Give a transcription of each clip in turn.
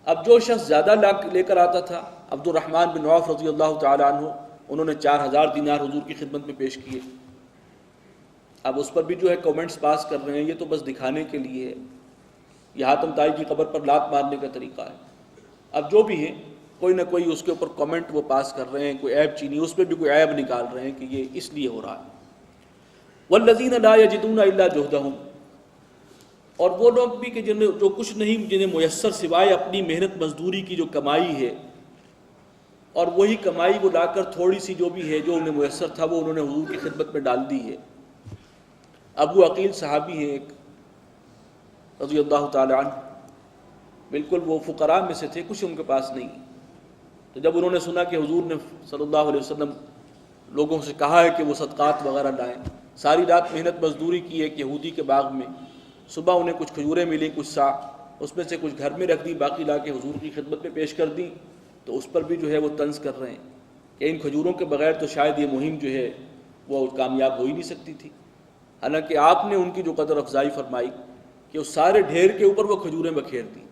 اب جو شخص زیادہ لے کر آتا تھا، عبد الرحمن بن عوف رضی اللہ تعالی عنہ، انہوں نے 4000 دینار حضور کی خدمت میں پیش کیے۔ اب اس پر بھی جو ہے کومنٹس پاس کر رہے ہیں، یہ تو بس دکھانے کے لیے ہے، یہ حاتم طائی کی قبر پر لات مارنے کا طریقہ ہے۔ اب جو بھی ہیں، کوئی نہ کوئی اس کے اوپر کامنٹ وہ پاس کر رہے ہیں، کوئی عیب چینی، اس پہ بھی کوئی عیب نکال رہے ہیں کہ یہ اس لیے ہو رہا ہے۔ والذین لا یجدون الا جہدہم، اور وہ لوگ بھی کہ جو کچھ نہیں جنہیں میسر سوائے اپنی محنت مزدوری کی جو کمائی ہے، اور وہی کمائی وہ لا کر تھوڑی سی جو بھی ہے جو انہیں میسر تھا وہ انہوں نے حضور کی خدمت میں ڈال دی ہے۔ ابو عقیل صحابی ہیں ایک رضی اللہ تعالی عنہ، بالکل وہ فقراء میں سے تھے، کچھ ان کے پاس نہیں۔ تو جب انہوں نے سنا کہ حضور نے صلی اللہ علیہ وسلم لوگوں سے کہا ہے کہ وہ صدقات وغیرہ لائیں، ساری رات محنت مزدوری کی ایک یہودی کے باغ میں، صبح انہیں کچھ کھجوریں ملی، کچھ سا، اس میں سے کچھ گھر میں رکھ دی، باقی لا کے حضور کی خدمت میں پیش کر دی، تو اس پر بھی جو ہے وہ طنز کر رہے ہیں کہ ان کھجوروں کے بغیر تو شاید یہ مہم جو ہے وہ کامیاب ہو ہی نہیں سکتی تھی۔ حالانکہ آپ نے ان کی جو قدر افزائی فرمائی کہ اس سارے ڈھیر کے اوپر وہ کھجوریں بکھیر دی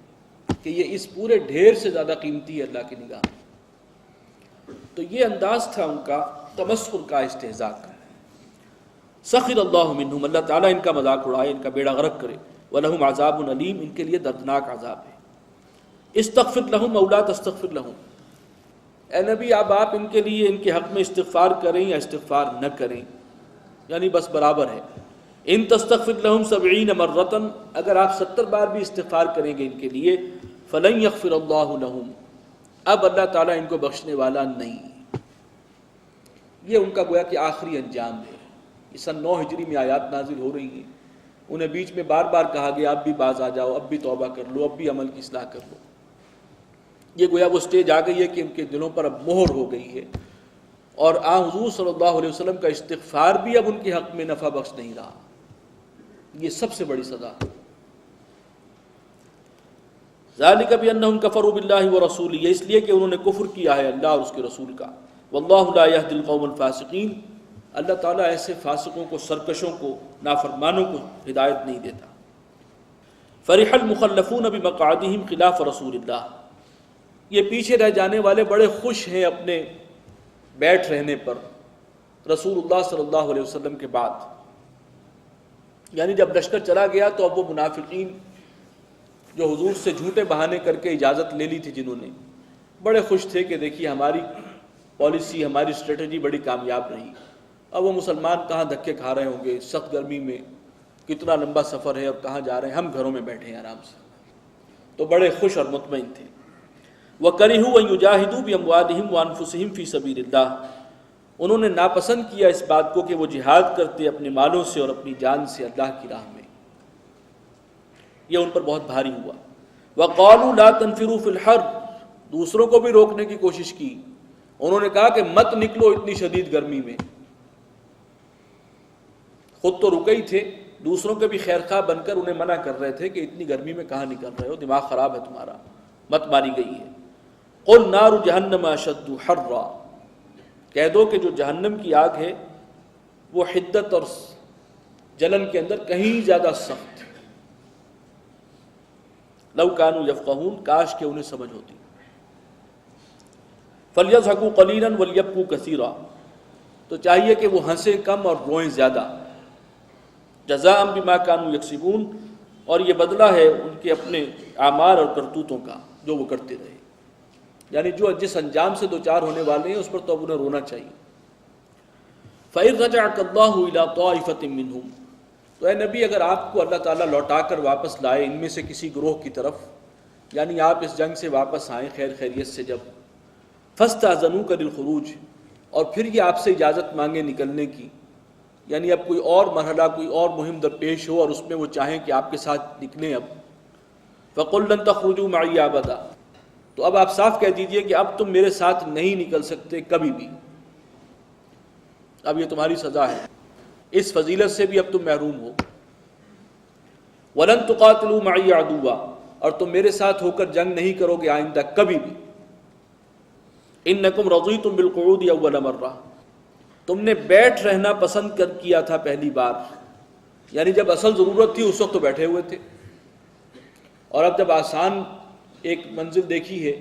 کہ یہ اس پورے ڈھیر سے زیادہ قیمتی ہے اللہ کی نگاہ میں۔ تو یہ انداز تھا ان کا تمسخر کا، استہزاء کا۔ سخر اللہ منہم، اللہ تعالیٰ ان کا مذاق اڑائے، ان کا بیڑا غرق کرے۔ وَلَهُمْ عَذَابٌ علیم، ان کے لیے دردناک عذاب ہے۔ استغفر لہم او لا تستغفر لہم، اے نبی اب آپ ان کے لیے ان کے حق میں استغفار کریں یا استغفار نہ کریں، یعنی بس برابر ہے۔ ان تستغفر لہم 70 مرۃ، اگر آپ 70 بار بھی استغفار کریں گے ان کے لیے، فلن یغفر اللہ لہم، اب اللہ تعالیٰ ان کو بخشنے والا نہیں۔ یہ ان کا گویا کہ آخری انجام ہے۔ یہ سن 9 ہجری میں آیات نازل ہو رہی ہیں، انہیں بیچ میں بار بار کہا گیا اب بھی باز آ جاؤ، اب بھی توبہ کر لو، اب بھی عمل کی اصلاح کر لو۔ یہ گویا وہ سٹیج آ گئی ہے کہ ان کے دلوں پر اب مہر ہو گئی ہے، اور حضور صلی اللہ علیہ وسلم کا استغفار بھی اب ان کے حق میں نفع بخش نہیں رہا۔ یہ سب سے بڑی سزا ہے۔ ذالک بانہم کفروا باللہ ورسولہ، یہ اس لیے کہ انہوں نے کفر کیا ہے اللہ اور اس کے رسول کا۔ واللہ لا یہدی القوم الفاسقین، اللہ تعالیٰ ایسے فاسقوں کو، سرکشوں کو، نافرمانوں کو ہدایت نہیں دیتا۔ فرح المخلفون بمقعدہم خلاف رسول اللہ، یہ پیچھے رہ جانے والے بڑے خوش ہیں اپنے بیٹھ رہنے پر رسول اللہ صلی اللہ علیہ وسلم کے بعد، یعنی جب لشکر چلا گیا تو اب وہ منافقین جو حضور سے جھوٹے بہانے کر کے اجازت لے لی تھی جنہوں نے، بڑے خوش تھے کہ دیکھیے ہماری پالیسی، ہماری اسٹریٹجی بڑی کامیاب رہی۔ اب وہ مسلمان کہاں دھکے کھا رہے ہوں گے سخت گرمی میں، کتنا لمبا سفر ہے، اب کہاں جا رہے ہیں، ہم گھروں میں بیٹھے ہیں آرام سے، تو بڑے خوش اور مطمئن تھے۔ وَكَرِهُوا أَن يُجَاهِدُوا بِأَمْوَالِهِمْ وَأَنفُسِهِمْ فِي سَبِيلِ اللَّهِ، انہوں نے ناپسند کیا اس بات کو کہ وہ جہاد کرتے اپنے مالوں سے اور اپنی جان سے اللہ کی راہ میں، یہ ان پر بہت بھاری ہوا۔ وَقَالُوا لَا تَنْفِرُوا فِي الْحَرِّ، دوسروں کو بھی روکنے کی کوشش کی، انہوں نے کہا کہ مت نکلو اتنی شدید گرمی میں، خود تو رکے ہی تھے، دوسروں کے بھی خیر خواہ بن کر انہیں منع کر رہے تھے کہ اتنی گرمی میں کہاں نکل رہے ہو، دماغ خراب ہے تمہارا، مت ماری گئی ہے۔ قل نار جہنم اشد حرا، کہہ دو کہ جو جہنم کی آگ ہے وہ حدت اور جلن کے اندر کہیں زیادہ سخت ہے۔ لو کانوا یفقہون، کاش کہ انہیں سمجھ ہوتی۔ فلیضحکوا قلیلا ولیبکوا کثیرا، تو چاہیے کہ وہ ہنسیں کم اور روئیں زیادہ۔ جزاء بما کانوا یکسبون، اور یہ بدلہ ہے ان کے اپنے اعمال اور کرتوتوں کا جو وہ کرتے رہے، یعنی جو جس انجام سے دوچار ہونے والے ہیں اس پر تو اب انہیں رونا چاہیے۔ فَإِذْ رَجَعَكَ اللَّهُ إِلَىٰ طَائِفَةٍ مِّنْهُمْ، تو اے نبی اگر آپ کو اللہ تعالیٰ لوٹا کر واپس لائے ان میں سے کسی گروہ کی طرف، یعنی آپ اس جنگ سے واپس آئیں خیر خیریت سے جب، فَاسْتَأْذَنُوكَ لِلْخُرُوجِ، اور پھر یہ آپ سے اجازت مانگے نکلنے کی، یعنی اب کوئی اور مرحلہ، کوئی اور مہم درپیش ہو اور اس میں وہ چاہیں کہ آپ کے ساتھ نکلیں اب، فَقُلْ لَن تَخْرُجُوا مَعِيَّ أَبَدًا، تو اب آپ صاف کہہ دیجئے کہ اب تم میرے ساتھ نہیں نکل سکتے کبھی بھی، اب یہ تمہاری سزا ہے، اس فضیلت سے بھی اب تم محروم ہو۔ وَلَن تُقَاتِلُوا مَعِيَّ عَدُوًّا، اور تم میرے ساتھ ہو کر جنگ نہیں کرو گے آئندہ کبھی بھی۔ إِنَّكُمْ رَضِيتُمْ بِالْقُعُودِ أَوَّلَ مَرَّةٍ، تم نے بیٹھ رہنا پسند کیا تھا پہلی بار، یعنی جب اصل ضرورت تھی اس وقت تو بیٹھے ہوئے تھے، اور اب جب آسان ایک منزل دیکھی ہے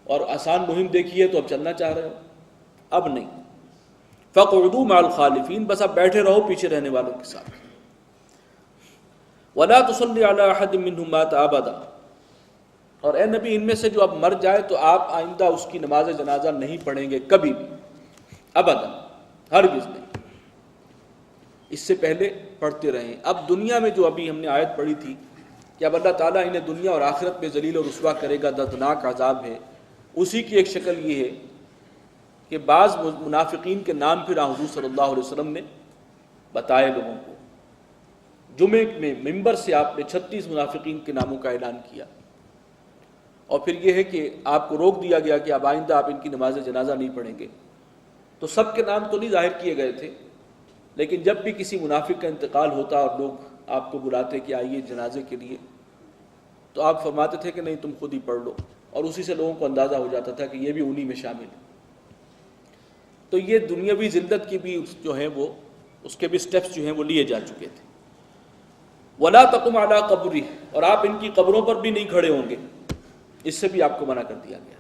اور آسان مہم دیکھی ہے تو اب چلنا چاہ رہے ہو؟ اب نہیں. فَقْعُدُوا مَعَ الْخَالِفِينَ، بس اب بیٹھے رہو پیچھے رہنے والوں کے ساتھ. وَلَا تُصَلِّ عَلَىٰ أَحَدٍ مِّنْهُمْ مَاتَ أَبَدًا، اور اے نبی ان میں سے جو اب مر جائے تو آپ آئندہ اس کی نماز جنازہ نہیں پڑھیں گے کبھی بھی، ابدا، ہرگز نہیں. اس سے پہلے پڑھتے رہیں. اب دنیا میں جو ابھی ہم نے آیت پڑھی تھی کہ اب اللہ تعالیٰ انہیں دنیا اور آخرت میں ذلیل و رسوا کرے گا، دردناک عذاب ہے، اسی کی ایک شکل یہ ہے کہ بعض منافقین کے نام پھر حضور صلی اللہ علیہ وسلم نے بتائے لوگوں کو. جمعے میں ممبر سے آپ نے 36 منافقین کے ناموں کا اعلان کیا، اور پھر یہ ہے کہ آپ کو روک دیا گیا کہ اب آئندہ آپ ان کی نماز جنازہ نہیں پڑھیں گے. تو سب کے نام تو نہیں ظاہر کیے گئے تھے، لیکن جب بھی کسی منافق کا انتقال ہوتا اور لوگ آپ کو بلاتے کہ آئیے جنازے کے لیے، تو آپ فرماتے تھے کہ نہیں تم خود ہی پڑھ لو، اور اسی سے لوگوں کو اندازہ ہو جاتا تھا کہ یہ بھی انہی میں شامل ہے. تو یہ دنیاوی ذلت کی بھی جو ہے وہ اس کے بھی سٹیپس جو ہیں وہ لیے جا چکے تھے. وَلَا تَقُمْ عَلَىٰ قَبْرِهِ، اور آپ ان کی قبروں پر بھی نہیں کھڑے ہوں گے، اس سے بھی آپ کو منع کر دیا گیا.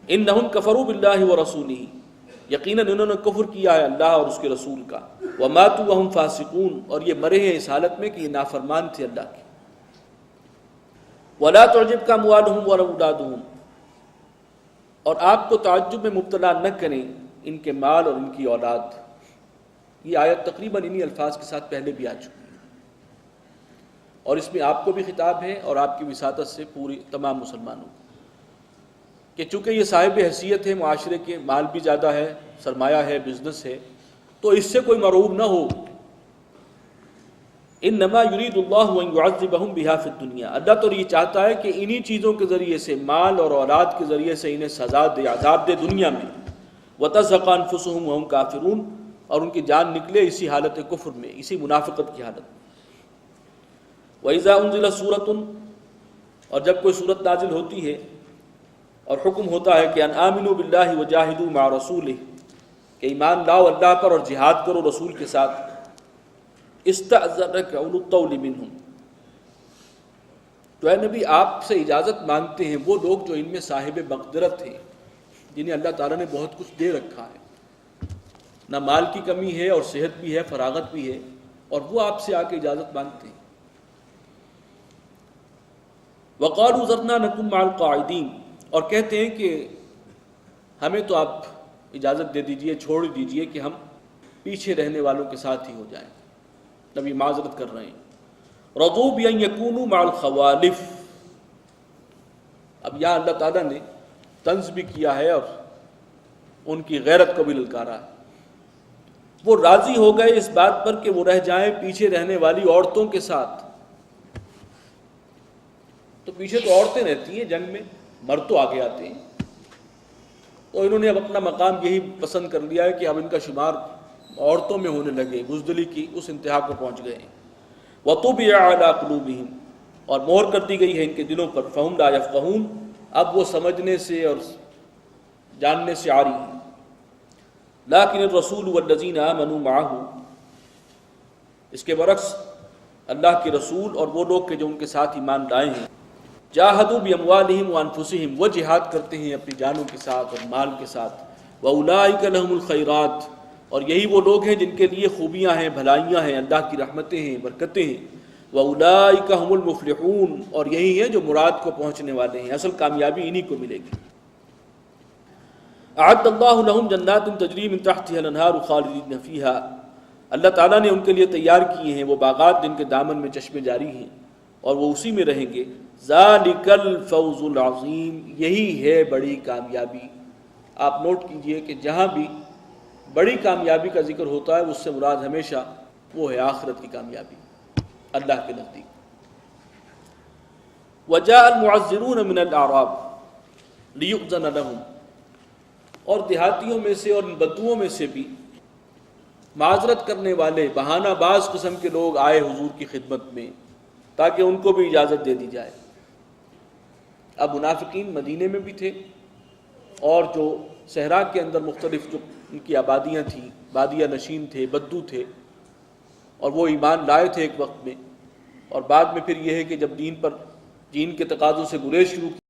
اِنَّهُمْ كَفَرُوا بِاللَّهِ وَرَسُولِهِ، یقیناً انہوں نے کفر کیا ہے اللہ اور اس کے رسول کا. وَمَاتُوا وَهُمْ فَاسِقُونَ، اور یہ مرے ہیں اس حالت میں کہ یہ نافرمان تھے اللہ کے. وَلَا تُعْجِبْكَ أَمْوَالُهُمْ وَلَا أَوْلَادُهُمْ، اور آپ کو تعجب میں مبتلا نہ کریں ان کے مال اور ان کی اولاد. یہ آیت تقریباً انہی الفاظ کے ساتھ پہلے بھی آ چکی ہے، اور اس میں آپ کو بھی خطاب ہے اور آپ کی وساطت سے پوری تمام مسلمانوں کو، کہ چونکہ یہ صاحب حیثیت ہے معاشرے کے، مال بھی زیادہ ہے، سرمایہ ہے، بزنس ہے، تو اس سے کوئی مرعوب نہ ہو. انما یرید اللہ ان یعذبہم بہا فی الدنیا، اللہ تو یہ چاہتا ہے کہ انہی چیزوں کے ذریعے سے، مال اور اولاد کے ذریعے سے انہیں سزا دے، عذاب دے دنیا میں. وتزهق انفسهم وهم کافرون، اور ان کی جان نکلے اسی حالت کفر میں، اسی منافقت کی حالت میں. وَإِذَا أُنزِلَتْ سُورَةٌ، اور جب کوئی سورت نازل ہوتی ہے اور حکم ہوتا ہے کہ ان آمنوا باللہ وجاہدوا مع رسولہ، کہ ایمان لاؤ اللہ پر اور جہاد کرو رسول کے ساتھ. استأذنک اولو الطول منہم، تو اے نبی آپ سے اجازت مانگتے ہیں وہ لوگ جو ان میں صاحب مقدرت ہیں، جنہیں اللہ تعالیٰ نے بہت کچھ دے رکھا ہے، نہ مال کی کمی ہے اور صحت بھی ہے، فراغت بھی ہے، اور وہ آپ سے آ کے اجازت مانگتے ہیں. وَقَالُوا ذَرْنَا نَكُن مَّعَ الْقَاعِدِينَ، اور کہتے ہیں کہ ہمیں تو آپ اجازت دے دیجئے، چھوڑ دیجئے کہ ہم پیچھے رہنے والوں کے ساتھ ہی ہو جائیں. نبی معذرت کر رہے ہیں. رضوا بأن يكونوا مع الخوالف، اب یہاں اللہ تعالیٰ نے طنز بھی کیا ہے اور ان کی غیرت کو بھی للکارا ہے. وہ راضی ہو گئے اس بات پر کہ وہ رہ جائیں پیچھے رہنے والی عورتوں کے ساتھ. تو پیچھے تو عورتیں رہتی ہیں جنگ میں، مرد تو آگے آتے ہیں. تو انہوں نے اب اپنا مقام یہی پسند کر لیا ہے کہ اب ان کا شمار عورتوں میں ہونے لگے، بزدلی کی اس انتہا کو پہنچ گئے ہیں. وَطُبِعَ عَلَىٰ قُلُوبِهِمْ، اور مہر کر دی گئی ہے ان کے دلوں پر. فَهُمْ لَا يَفْقَهُونَ، اب وہ سمجھنے سے اور جاننے سے عاری ہیں. لیکن الرسول والذین آمنوا معه، اس کے برعکس اللہ کے رسول اور وہ لوگ کہ جو ان کے ساتھ ایمان لائے ہیں، جاہدوا باموالہم وانفسہم، وہ جہاد کرتے ہیں اپنی جانوں کے ساتھ اور مال کے ساتھ. واولئک لہم الخیرات، اور یہی وہ لوگ ہیں جن کے لیے خوبیاں ہیں، بھلائیاں ہیں، اللہ کی رحمتیں ہیں، برکتیں ہیں. واولئک هم المفلحون، اور یہی ہیں جو مراد کو پہنچنے والے ہیں، اصل کامیابی انہی کو ملے گی. اعد اللہ لہم جنات تجری من تحتها الانہار خالدین فیہا، اللہ تعالیٰ نے ان کے لیے تیار کیے ہیں وہ باغات جن کے دامن میں چشمے جاری ہیں اور وہ اسی میں رہیں گے. ذالک الفوز العظیم، یہی ہے بڑی کامیابی. آپ نوٹ کیجئے کہ جہاں بھی بڑی کامیابی کا ذکر ہوتا ہے اس سے مراد ہمیشہ وہ ہے آخرت کی کامیابی اللہ کے نزدیک. وجاء المعذرون من الاعراب لیؤذن لهم، اور دیہاتیوں میں سے اور ان بدوؤں میں سے بھی معذرت کرنے والے بہانہ باز قسم کے لوگ آئے حضور کی خدمت میں تاکہ ان کو بھی اجازت دے دی جائے. اب منافقین مدینے میں بھی تھے اور جو صحرا کے اندر مختلف جو ان کی آبادیاں تھیں، بادیہ نشین تھے، بدو تھے، اور وہ ایمان لائے تھے ایک وقت میں، اور بعد میں پھر یہ ہے کہ جب دین پر چین کے تقاضوں سے گریز شروع کی